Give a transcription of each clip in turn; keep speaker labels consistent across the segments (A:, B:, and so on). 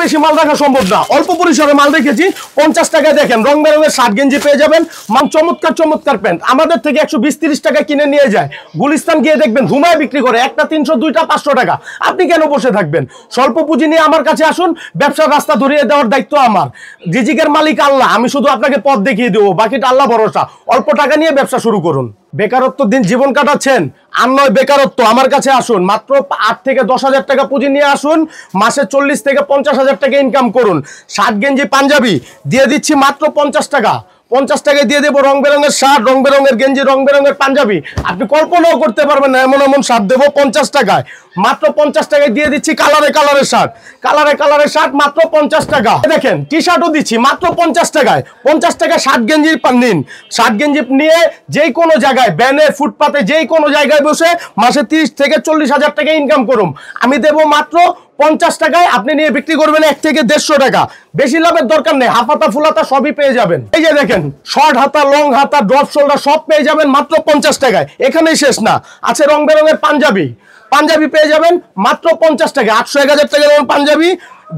A: বেশি মাল রাখা সম্ভব না, অল্প পরিসরে মাল রেখেছি। 50 টাকায় দেখেন রং বেরঙের শার্ট গেঞ্জি পেয়ে যাবেন, চমৎকার চমৎকার প্যান্ট আমাদের থেকে 120-30 টাকা কিনে নিয়ে যায়, গুলিস্তান গিয়ে দেখবেন ধুমায় বিক্রি করে, একটা 300, দুইটা 500 টাকা। আপনি কেন বসে থাকবেন? স্বল্প পুঁজি নিয়ে আমার কাছে আসুন, ব্যবসার রাস্তা ধরিয়ে দেওয়ার দায়িত্ব আমার। রিজিকের মালিক আল্লাহ, আমি শুধু আপনাকে পথ দেখিয়ে দেবো, বাকিটা আল্লাহ ভরসা। অল্প টাকা নিয়ে ব্যবসা শুরু করুন। বেকারত্ব দিন জীবন কাটাচ্ছেন, আর নয় বেকারত্ব, আমার কাছে আসুন। মাত্র 8 থেকে 10 হাজার টাকা পুঁজি নিয়ে আসুন, মাসে 40 থেকে 50 হাজার টাকা ইনকাম করুন। শার্ট গেঞ্জি পাঞ্জাবি দিয়ে দিচ্ছি মাত্র 50 টাকা। 50 টাকায় দিয়ে দেবো রং বেরঙের শার্ট, রং বেরঙের গেঞ্জি, রং বেরঙের পাঞ্জাবি। আপনি কল্পনাও করতে পারবেন না এমন এমন শার্ট দেবো 50 টাকায়। মাত্র 50 টাকায় দিয়ে দিচ্ছি কালারের শার্ট, কালারের শার্ট মাত্র 50 টাকা। দেখেন টি শার্টও দিচ্ছি মাত্র 50 টাকায়। 50 টাকায় শার্ট গেঞ্জি নিন, শার্ট গেঞ্জি নিয়ে যেই কোনো জায়গায়, ব্যানে, ফুটপাতে, যেই কোনো জায়গায় বসে মাসে 30 থেকে 40 হাজার টাকা ইনকাম করুন। আমি দেবো মাত্র 50 টাকায়, আপনি নিয়ে বিক্রি করবেন 1 থেকে 150 টাকা। বেশি লাভের দরকার নেই, হাফ হাতা ফুল হাতা সবই পেয়ে যাবেন। এই যে দেখেন শর্ট হাতা, লং হাতা, ড্রপ শোল্ডার সব পেয়ে যাবেন মাত্র 50 টাকায়। এখানেই শেষ না, আছে রং বেরঙের পাঞ্জাবি পেয়ে যাবেন মাত্র 50 টাকা। 800-1000 টাকা দামের পাঞ্জাবি,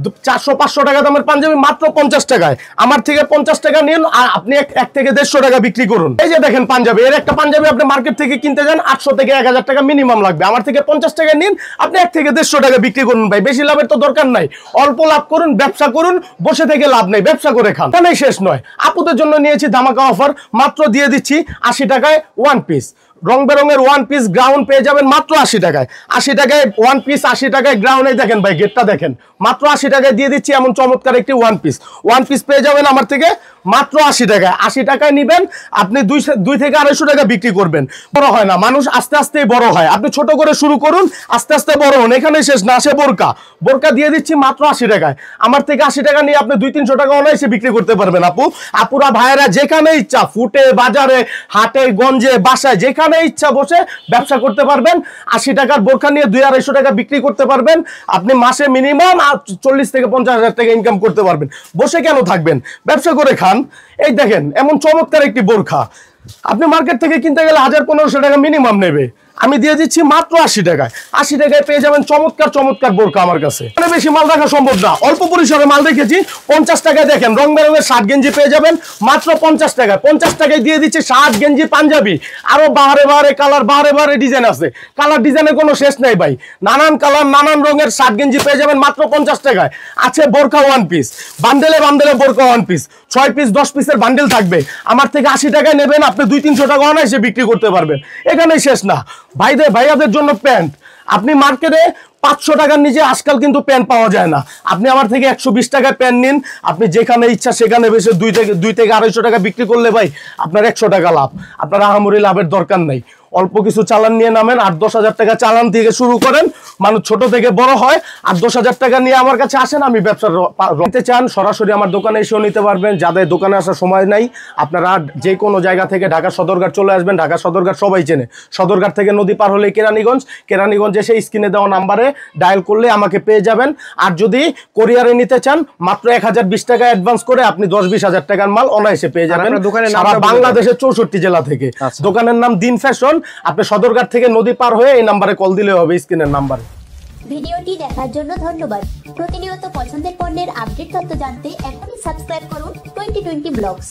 A: 400-500 টাকা দামের পাঞ্জাবি মাত্র 50 টাকায়। আমার থেকে 50 টাকা নিন, আর আপনি 1 থেকে 150 টাকা বিক্রি করুন। এই যে দেখেন পাঞ্জাবি, এর একটা পাঞ্জাবি আপনি মার্কেট থেকে কিনতে যান 800 থেকে 1000 টাকা মিনিমাম লাগবে, আমার থেকে 50 টাকা নিন, আপনি 1 থেকে 150 টাকা বিক্রি করুন। ভাই বেশি লাভের তো দরকার নাই, অল্প লাভ করুন, ব্যবসা করুন, বসে থেকে লাভ নেই, ব্যবসা করে খান। এখানেই শেষ নয়, আপুদের জন্য নিয়েছি ধামাকা অফার, মাত্র দিয়ে দিচ্ছি 80 টাকায় ওয়ান পিস। রং বেরঙের ওয়ান পিস গ্রাউন্ড পেয়ে যাবেন মাত্র 80 টাকায়। 80 টাকায় ওয়ান পিস, 80 টাকায় গ্রাউন্ড। দেখেন ভাই গেটটা দেখেন, মাত্র 80 টাকায় দিয়ে দিচ্ছি এমন চমৎকার একটি ওয়ান পিস পেয়ে যাবেন আমার থেকে মাত্র 80 টাকায়। 80 টাকায় নিবেন, আপনি 2 থেকে 250 টাকা বিক্রি করবেন। বড় হয় না মানুষ, আস্তে আস্তেই বড় হয়। আপনি ছোট করে শুরু করুন, আস্তে আস্তে বড় হন। এখানে শেষ না, আসে বোরকা দিয়ে দিচ্ছি মাত্র 80 টাকায়। আমার থেকে 80 টাকা নিয়ে আপনি 200-300 টাকা অনায়াসে বিক্রি করতে পারবেন। আপুরা ভাইয়েরা যেখানে ইচ্ছা, ফুটে, বাজারে, হাটে, গঞ্জে, বাসায়, যেখানে ইচ্ছা বসে ব্যবসা করতে পারবেন। 80 টাকার বোরকা নিয়ে 200-250 টাকা বিক্রি করতে পারবেন। আপনি মাসে মিনিমাম 40 থেকে 50 হাজার টাকা ইনকাম করতে পারবেন। বসে কেন থাকবেন, ব্যবসা করে খান। এই দেখেন এমন চমৎকার একটি বোরকা, আপনি মার্কেট থেকে কিনতে গেলে 1000-1500 টাকা মিনিমাম নেবে, আমি দিয়ে দিচ্ছি মাত্র 80 টাকায়। 80 টাকায় পেয়ে যাবেন চমৎকার বোরকা আমার কাছে। বেশি মাল রাখা সম্ভব না, অল্প পরিসরে মাল রেখেছি। 50 টাকায় দেখেন রং বেরঙের শার্ট গেঞ্জি পেয়ে যাবেন মাত্র 50 টাকায়। 50 টাকায় দিয়ে দিচ্ছি শার্ট গেঞ্জি পাঞ্জাবি, আরো বাহারে কালার, বাহারে ডিজাইন আছে। কালার ডিজাইনের কোনো শেষ নাই ভাই, নানান কালার, নানান রঙের শার্ট গেঞ্জি পেয়ে যাবেন মাত্র 50 টাকায়। আছে বোরকা ওয়ান পিস, বান্ডেলে বোরকা ওয়ান পিস, 6 পিস 10 পিসের বান্ডেল থাকবে। আমার থেকে 80 টাকায় নেবেন, আপনি 200-300 টাকা অনায়াসে বিক্রি করতে পারবেন। এখানেই শেষ না, ভাইয়াদের জন্য প্যান্ট, আপনি মার্কেটে 500 টাকার নিচে আজকাল কিন্তু প্যান্ট পাওয়া যায় না। আপনি আমার থেকে 120 টাকায় প্যান্ট নিন, আপনি যেখানে ইচ্ছা সেখানে বসে 2 থেকে 250 টাকা বিক্রি করলে ভাই আপনার 100 টাকা লাভ। আপনার আহামরি লাভের দরকার নেই, অল্প কিছু চালান নিয়ে নামেন। 8-10 হাজার টাকা চালান থেকে শুরু করেন, মানুষ ছোট থেকে বড় হয়। 8-10 হাজার টাকা নিয়ে আমার কাছে আসেন, আমি ব্যবসা নিতে চান সরাসরি আমার দোকানে এসেও নিতে পারবেন। যাদের দোকানে আসার সময় নাই, আপনারা যে কোনো জায়গা থেকে ঢাকা সদরঘাট চলে আসবেন। ঢাকা সদরঘাট সবাই চেনে, সদরঘাট থেকে নদী পার হলে কেরানীগঞ্জ এসে স্ক্রিনে দেওয়া নাম্বারে ডায়াল করলে আমাকে পেয়ে যাবেন। আর যদি কোরিয়ারে নিতে চান, মাত্র 1020 টাকা অ্যাডভান্স করে আপনি 10-20 হাজার টাকার মাল অনায়াসে পেয়ে যাবেন সারা বাংলাদেশের 64 জেলা থেকে। দোকানের নাম দিন ফ্যাশন। আপনি সদরঘাট থেকে নদী পার হয়ে এই নাম্বারে কল দিলে হবে, স্ক্রিনের নাম্বারে।
B: ভিডিওটি দেখার জন্য ধন্যবাদ। প্রতিনিয়ত পছন্দের পণ্যের আপডেট তথ্য জানতে এখনই সাবস্ক্রাইব করুন 2020 ব্লগস।